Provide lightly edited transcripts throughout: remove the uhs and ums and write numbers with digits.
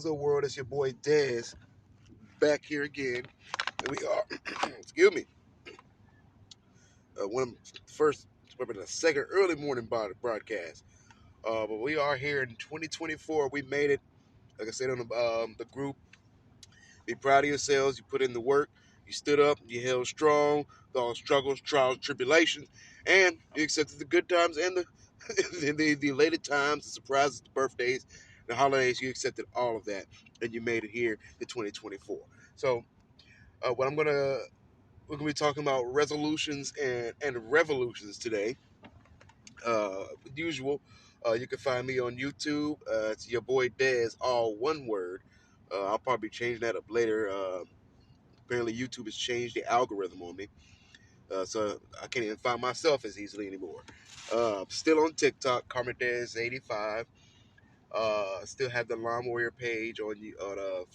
What's up, world? It's your boy Dez back here again. And we are, excuse me, one of the first, probably the second early morning broadcast. But we are here in 2024. We made it. Like I said on the group, be proud of yourselves. You put in the work. You stood up. You held strong. All struggles, trials, tribulations, and you accepted the good times and the the elated times, the surprises, the birthdays, the holidays. You accepted all of that, and you made it here to 2024. So, what we're gonna be talking about resolutions and revolutions today. Usual, you can find me on YouTube. It's your boy Dez, all one word. I'll probably change that up later. Apparently, YouTube has changed the algorithm on me, so I can't even find myself as easily anymore. Still on TikTok, Dez85. Still have the Lawn Warrior page on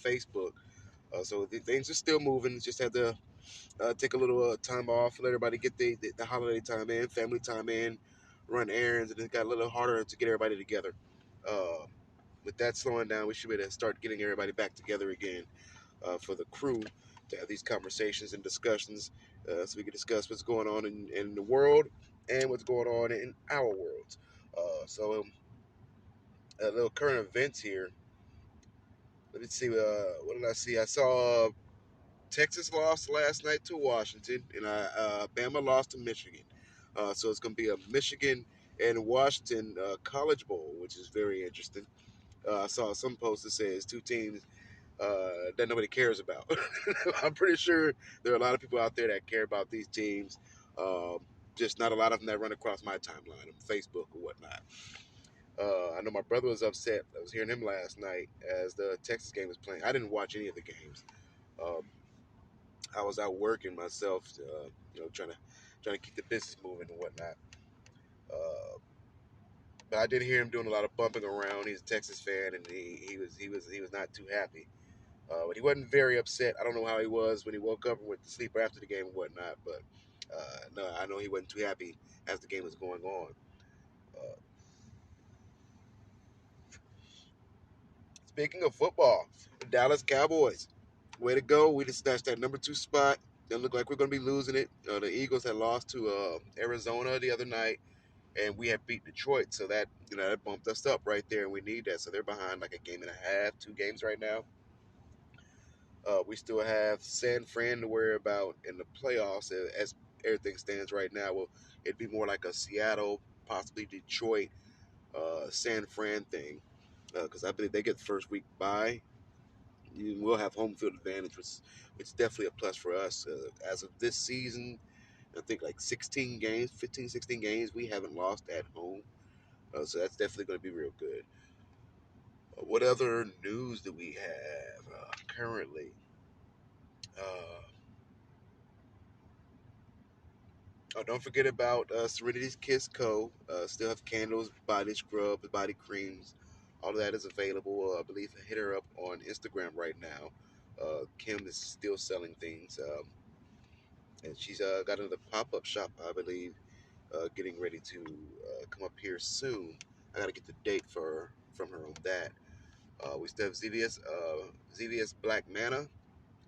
Facebook. So things are still moving. Just have to take a little time off, let everybody get the holiday time in, family time in, run errands, and it got a little harder to get everybody together. Uh, with that slowing down, we should be able to start getting everybody back together again for the crew to have these conversations and discussions so we can discuss what's going on in the world and what's going on in our worlds. A little current events here. Let me see. What did I see? I saw Texas lost last night to Washington, and Bama lost to Michigan. So it's going to be a Michigan and Washington College Bowl, which is very interesting. I saw some post that says two teams that nobody cares about. I'm pretty sure there are a lot of people out there that care about these teams. Um, just not a lot of them that run across my timeline on Facebook or whatnot. I know my brother was upset. I was hearing him last night as the Texas game was playing. I didn't watch any of the games. Um, I was out working myself, trying to keep the business moving and whatnot. Uh, but I did hear him doing a lot of bumping around. He's a Texas fan, and he was not too happy. But he wasn't very upset. I don't know how he was when he woke up and went to sleep after the game and whatnot. But no, I know he wasn't too happy as the game was going on. Uh, Speaking of football, the Dallas Cowboys, way to go! We just snatched that number 2 spot. Doesn't look like we're going to be losing it. The Eagles had lost to Arizona the other night, and we had beat Detroit, so that bumped us up right there, and we need that. So they're behind like a game and a half, 2 games right now. We still have San Fran to worry about in the playoffs as everything stands right now. Well, it'd be more like a Seattle, possibly Detroit, San Fran thing, because I believe they get the first week bye. We'll have home field advantage, which is definitely a plus for us. As of this season, I think like 16 games, 15, 16 games, we haven't lost at home. So that's definitely going to be real good. What other news do we have currently? Uh, don't forget about Serenity's Kiss Co. Still have candles, body scrubs, body creams. All of that is available. I believe hit her up on Instagram right now. Kim is still selling things. And she's got another pop-up shop, I believe, getting ready to come up here soon. I got to get the date from her on that. We still have ZVS Black Mana.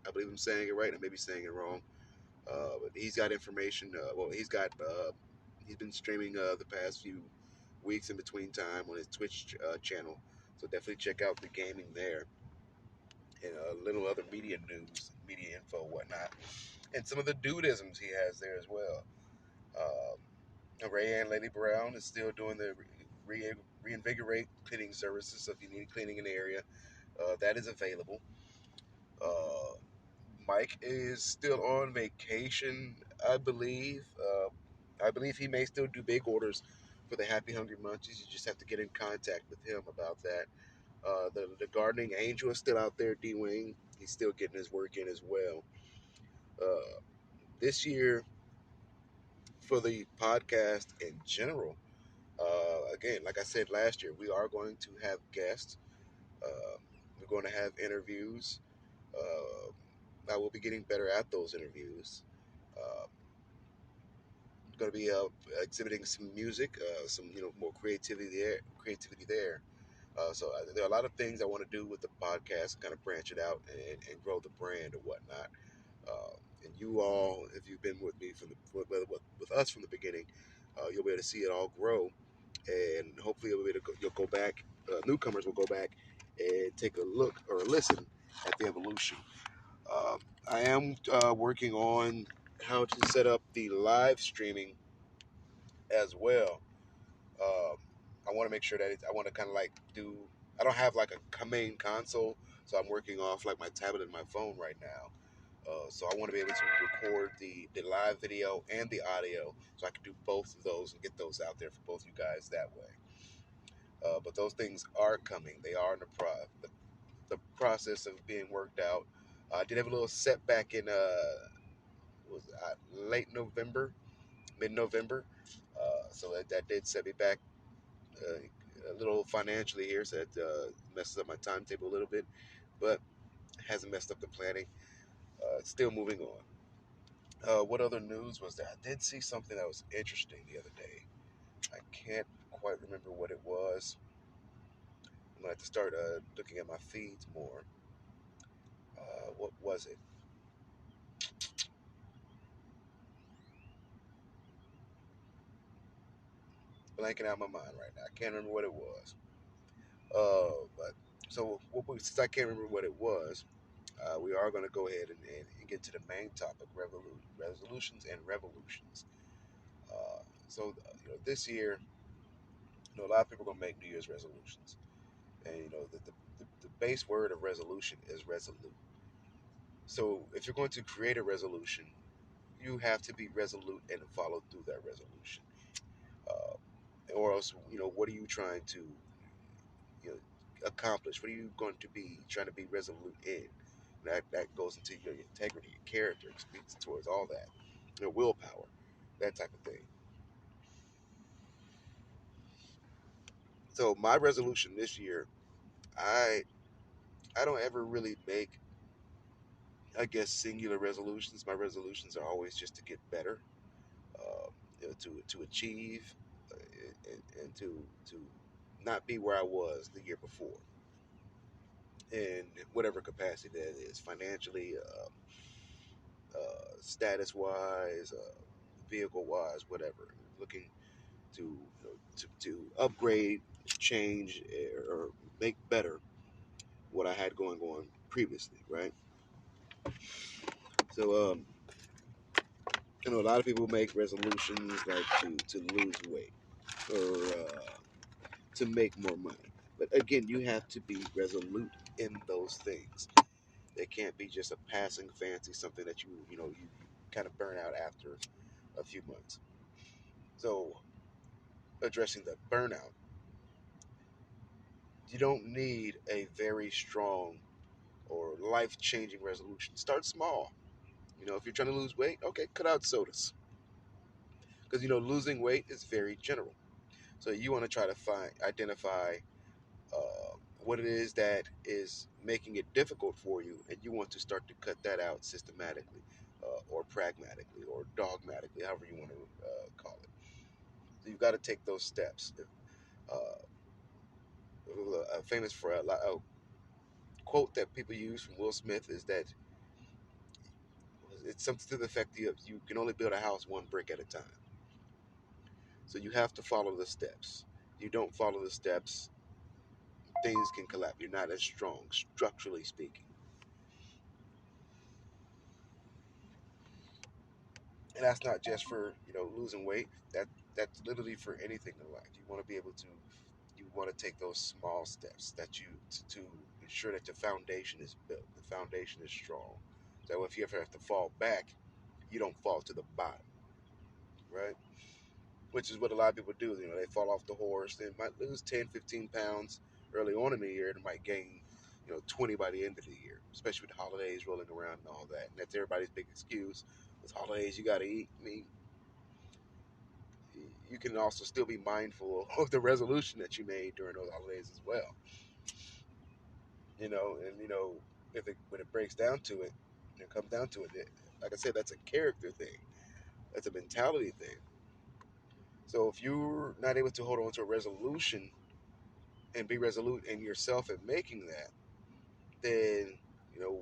I believe I'm saying it right. I may be saying it wrong. But he's got information. He's been streaming the past few weeks in between time on his Twitch channel. So definitely check out the gaming there and a little other media news, media info, whatnot, and some of the dudisms he has there as well. Ray and Lady Brown is still doing the reinvigorate cleaning services. So if you need cleaning in the area, that is available. Uh, Mike is still on vacation, I believe. I believe he may still do big orders for the Happy Hungry Munchies. You just have to get in contact with him about that. The gardening angel is still out there, D Wing. He's still getting his work in as well. Uh, this year, for the podcast in general, again, like I said last year, we are going to have guests. Uh, we're going to have interviews. I will be getting better at those interviews. Uh, going to be exhibiting some music, some more creativity there. Creativity there. There are a lot of things I want to do with the podcast, kind of branch it out and grow the brand or whatnot. And you all, if you've been with me from with us from the beginning, you'll be able to see it all grow, and hopefully you'll go back. Newcomers will go back and take a look or a listen at the evolution. Um, I am working on how to set up the live streaming as well. Um, I want to make sure that I want to kind of like do. I don't have like a main console, so I'm working off like my tablet and my phone right now. So I want to be able to record the live video and the audio, so I can do both of those and get those out there for both you guys that way. But those things are coming. They are in the process of being worked out. I did have a little setback in was late November, mid November. So that did set me back a little financially here, so that messes up my timetable a little bit, but hasn't messed up the planning. Still moving on. What other news was there? I did see something that was interesting the other day. I can't quite remember what it was. I'm gonna have to start looking at my feeds more. What was it? Blanking out my mind right now. I can't remember what it was. But so since I can't remember what it was, we are going to go ahead and get to the main topic: resolutions and revolutions. This year, a lot of people are going to make New Year's resolutions, and the base word of resolution is resolute. So if you're going to create a resolution, you have to be resolute and follow through that resolution. Uh, or else, what are you trying to you know, accomplish? What are you going to be trying to be resolute in? That goes into your integrity, your character, it speaks towards all that, your willpower, that type of thing. So my resolution this year, I I don't ever really make, I guess, singular resolutions. My resolutions are always just to get better, to achieve, and to not be where I was the year before, in whatever capacity that is, financially, status wise, vehicle wise, whatever. Looking to upgrade, change, or make better what I had going on previously, right? So a lot of people make resolutions like to lose weight or to make more money. But again, you have to be resolute in those things. They can't be just a passing fancy, something that you kind of burn out after a few months. So addressing the burnout, you don't need a very strong or life changing resolution. Start small. If you're trying to lose weight, okay, cut out sodas. Because losing weight is very general. So you want to try to identify what it is that is making it difficult for you, and you want to start to cut that out systematically, or pragmatically, or dogmatically, however you want to call it. So you've got to take those steps. Uh, Famous for a quote that people use from Will Smith is that it's something to the effect of you can only build a house one brick at a time. So you have to follow the steps. If you don't follow the steps, things can collapse. You're not as strong, structurally speaking. And that's not just for losing weight. That's literally for anything in life. You want to be able to. You want to take those small steps that to ensure that the foundation is built. The foundation is strong. So if you ever have to fall back, you don't fall to the bottom, right? Which is what a lot of people do. They fall off the horse. They might lose 10, 15 pounds early on in the year, and might gain 20 by the end of the year, especially with the holidays rolling around and all that. And that's everybody's big excuse. With holidays, you got to eat. I mean, you can also still be mindful of the resolution that you made during those holidays as well. And if when it breaks down to it, it comes down to it, like I said, that's a character thing. That's a mentality thing. So if you're not able to hold on to a resolution, and be resolute in yourself and making that, then you know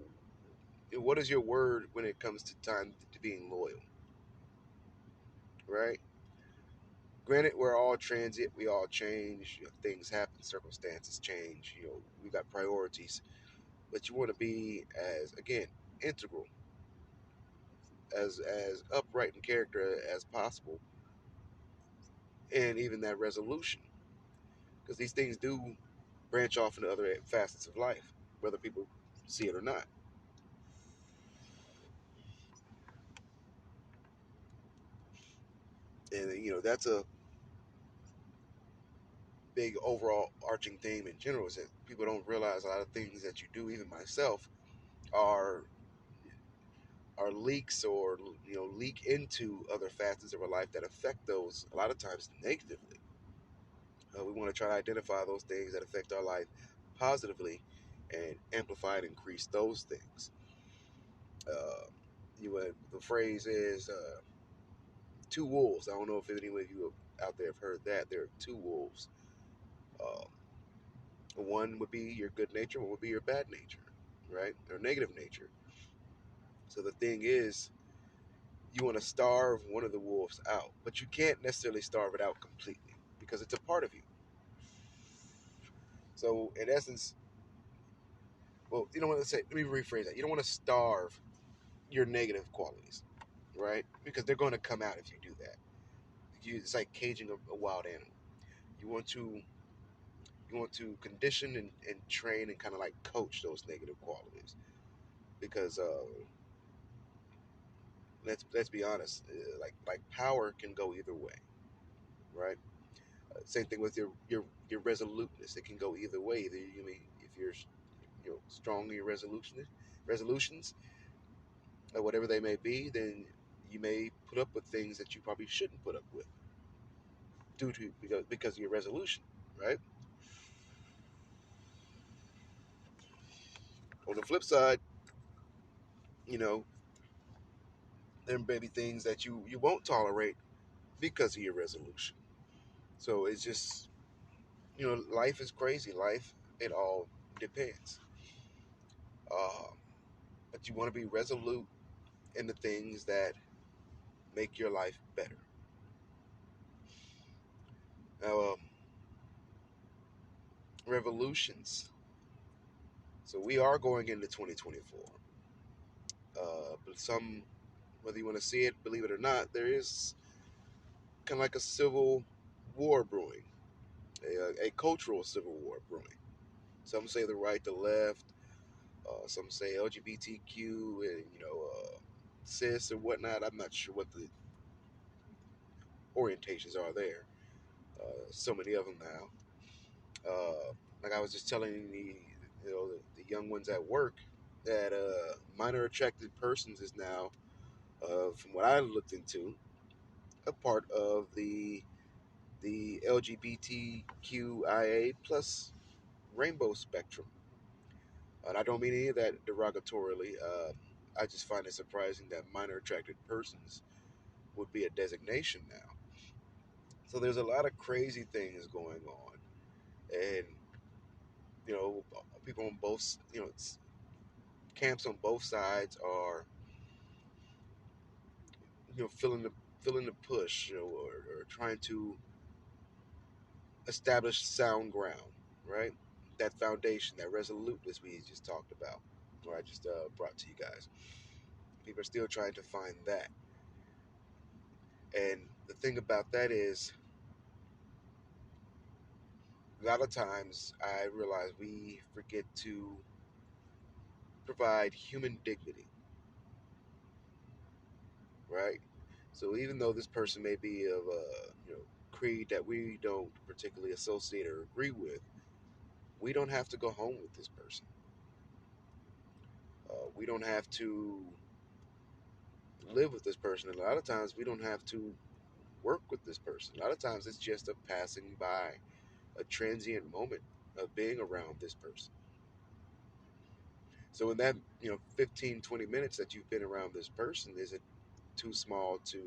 what is your word when it comes to time to being loyal, right? Granted, we're all transient, we all change, things happen, circumstances change, we got priorities, but you want to be as, again, integral, as upright in character as possible, and even that resolution, because these things do branch off into other facets of life, whether people see it or not. And that's a big overall arching theme in general, is that people don't realize a lot of things that you do, even myself, are leaks, or leak into other facets of our life that affect those a lot of times negatively. We want to try to identify those things that affect our life positively and amplify and increase those things. The phrase is two wolves. I don't know if any of you out there have heard that. There are two wolves. Um, One would be your good nature, one would be your bad nature, right? Or negative nature. So the thing is, you want to starve one of the wolves out, but you can't necessarily starve it out completely because it's a part of you. So in essence, well, you don't want to say. Let me rephrase that. You don't want to starve your negative qualities, right? Because they're going to come out if you do that. It's like caging a wild animal. You want to condition and train and kind of like coach those negative qualities, because let's be honest, like power can go either way, right? Same thing with your resoluteness. It can go either way. Either you mean if you're strong in your resolutions, or whatever they may be, then you may put up with things that you probably shouldn't put up with due to because of your resolution, right? On the flip side, you know there may be things that you won't tolerate because of your resolution. So it's just, life is crazy. Life, it all depends. Uh, but you want to be resolute in the things that make your life better. Now, revolutions. So we are going into 2024. But whether you want to see it, believe it or not, there is kind of like a civil war brewing, a cultural civil war brewing. Some say the right, the left. Some say LGBTQ and cis and whatnot. I'm not sure what the orientations are there. So many of them now. Like I was just telling the young ones at work that minor attracted persons is now, from what I looked into, a part of the LGBTQIA plus rainbow spectrum. And I don't mean any of that derogatorily. I just find it surprising that minor attracted persons would be a designation now. So there's a lot of crazy things going on, and you know, people on both, camps on both sides are, feeling the push, or trying to establish sound ground, right? That foundation, that resoluteness we just talked about, or I just brought to you guys. People are still trying to find that, and the thing about that is, a lot of times I realize we forget to provide human dignity, right? So even though this person may be of a creed that we don't particularly associate or agree with, we don't have to go home with this person. We don't have to live with this person. And a lot of times we don't have to work with this person. A lot of times it's just a passing by, a transient moment of being around this person. So in that 15, 20 minutes that you've been around this person, is it too small to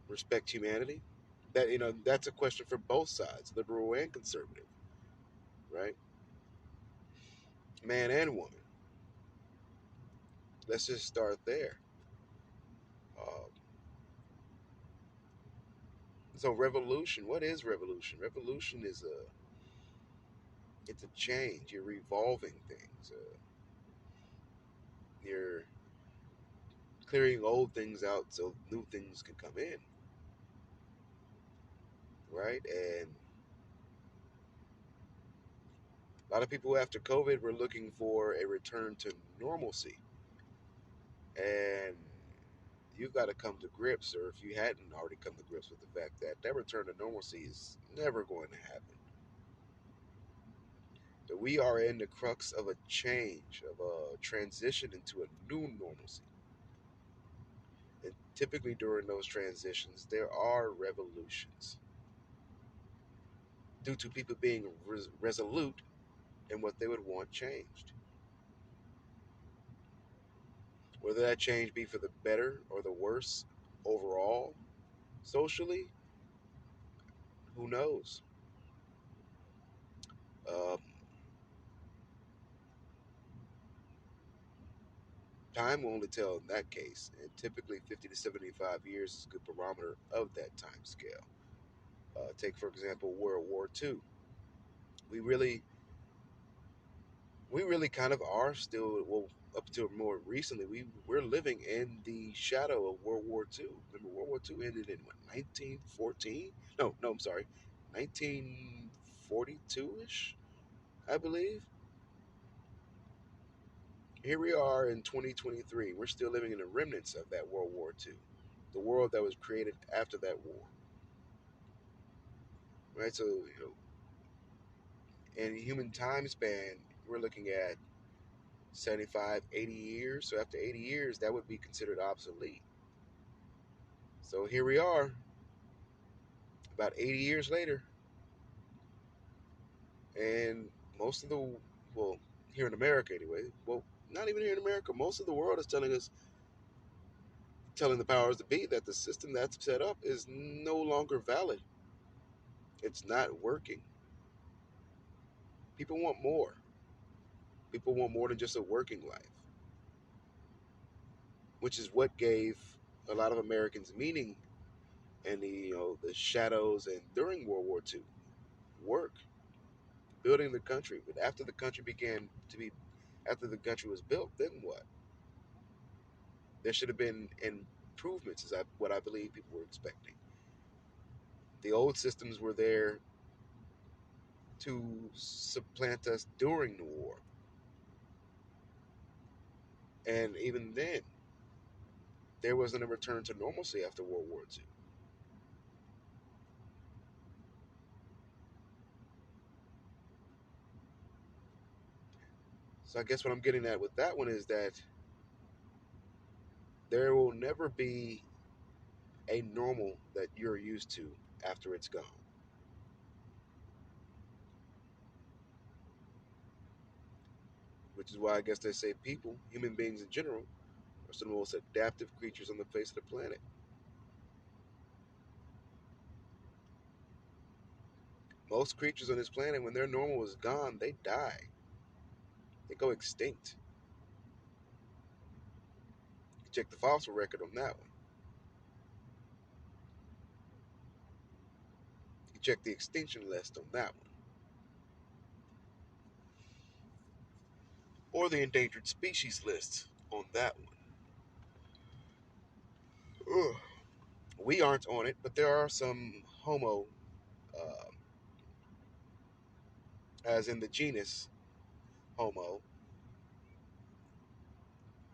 respect humanity? That that's a question for both sides, liberal and conservative, right? Man and woman. Let's just start there. Um, so revolution. What is revolution? Revolution is it's a change. You're revolving things. You're clearing old things out so new things can come in, right? And a lot of people after COVID were looking for a return to normalcy, and you've got to come to grips, or if you hadn't already come to grips with the fact that that return to normalcy is never going to happen. That we are in the crux of a change, of a transition into a new normalcy. And typically during those transitions, there are revolutions due to people being resolute in what they would want changed. Whether that change be for the better or the worse overall, socially, who knows? Um, Time will only tell in that case, and typically 50 to 75 years is a good barometer of that time scale. Take, for example, World War II. We really, we really kind of are still, well, up to more recently, we're living in the shadow of World War II. Remember, World War II ended in what, 1914? No, no, I'm sorry, 1942 ish, I believe. Here we are in 2023. We're still living in the remnants of that World War II, the world that was created after that war, right? So, in human time span, we're looking at 75, 80 years. So after 80 years, that would be considered obsolete. So here we are, about 80 years later, and most of the, well, here in America anyway, well, not even here in America, most of the world is telling us, telling the powers that be that the system that's set up is no longer valid. It's not working. People want more. People want more than just a working life, which is what gave a lot of Americans meaning and the shadows and during World War II, work, building the country. But after the country began to be, after the country was built, then what? There should have been improvements, is what I believe people were expecting. The old systems were there to supplant us during the war, and even then, there wasn't a return to normalcy after World War II. So I guess what I'm getting at with that one is that there will never be a normal that you're used to after it's gone. Which is why I guess they say people, human beings in general, are some of the most adaptive creatures on the face of the planet. Most creatures on this planet, when their normal is gone, they die. They go extinct. You check the fossil record on that one. You check the extinction list on that one. Or the endangered species list on that one. Ugh. We aren't on it, but there are some Homo, uh, as in the genus Homo,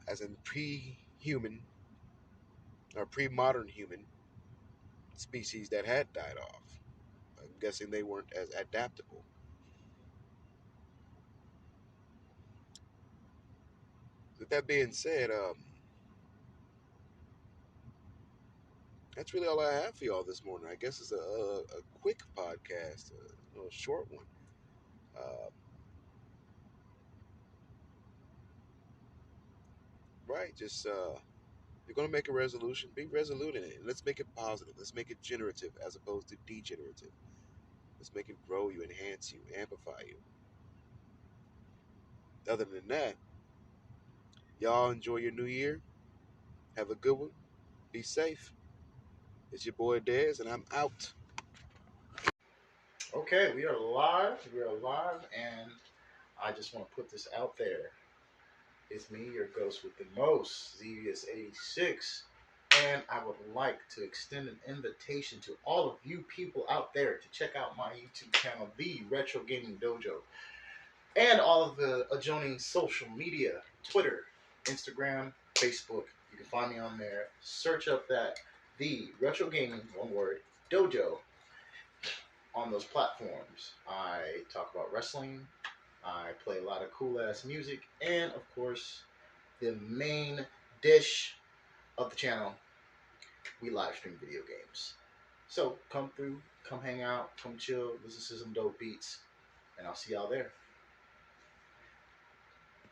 as in pre-human or pre-modern human species that had died off. I'm guessing they weren't as adaptable. With that being said, that's really all I have for y'all this morning. I guess it's a quick podcast, a little short one. Right, just you're going to make a resolution, be resolute in it. And let's make it positive. Let's make it generative as opposed to degenerative. Let's make it grow you, enhance you, amplify you. Other than that, y'all enjoy your new year. Have a good one. Be safe. It's your boy Dez, and I'm out. Okay, we are live. We are live, and I just want to put this out there. It's me, your ghost with the most, Zevious86, and I would like to extend an invitation to all of you people out there to check out my YouTube channel, The Retro Gaming Dojo, and all of the adjoining social media, Twitter, Instagram, Facebook. You can find me on there. Search up that The Retro Gaming, one word, Dojo on those platforms. I talk about wrestling. I play a lot of cool ass music, and of course, the main dish of the channel, we live stream video games. So come through, come hang out, come chill, listen to some dope beats, and I'll see y'all there.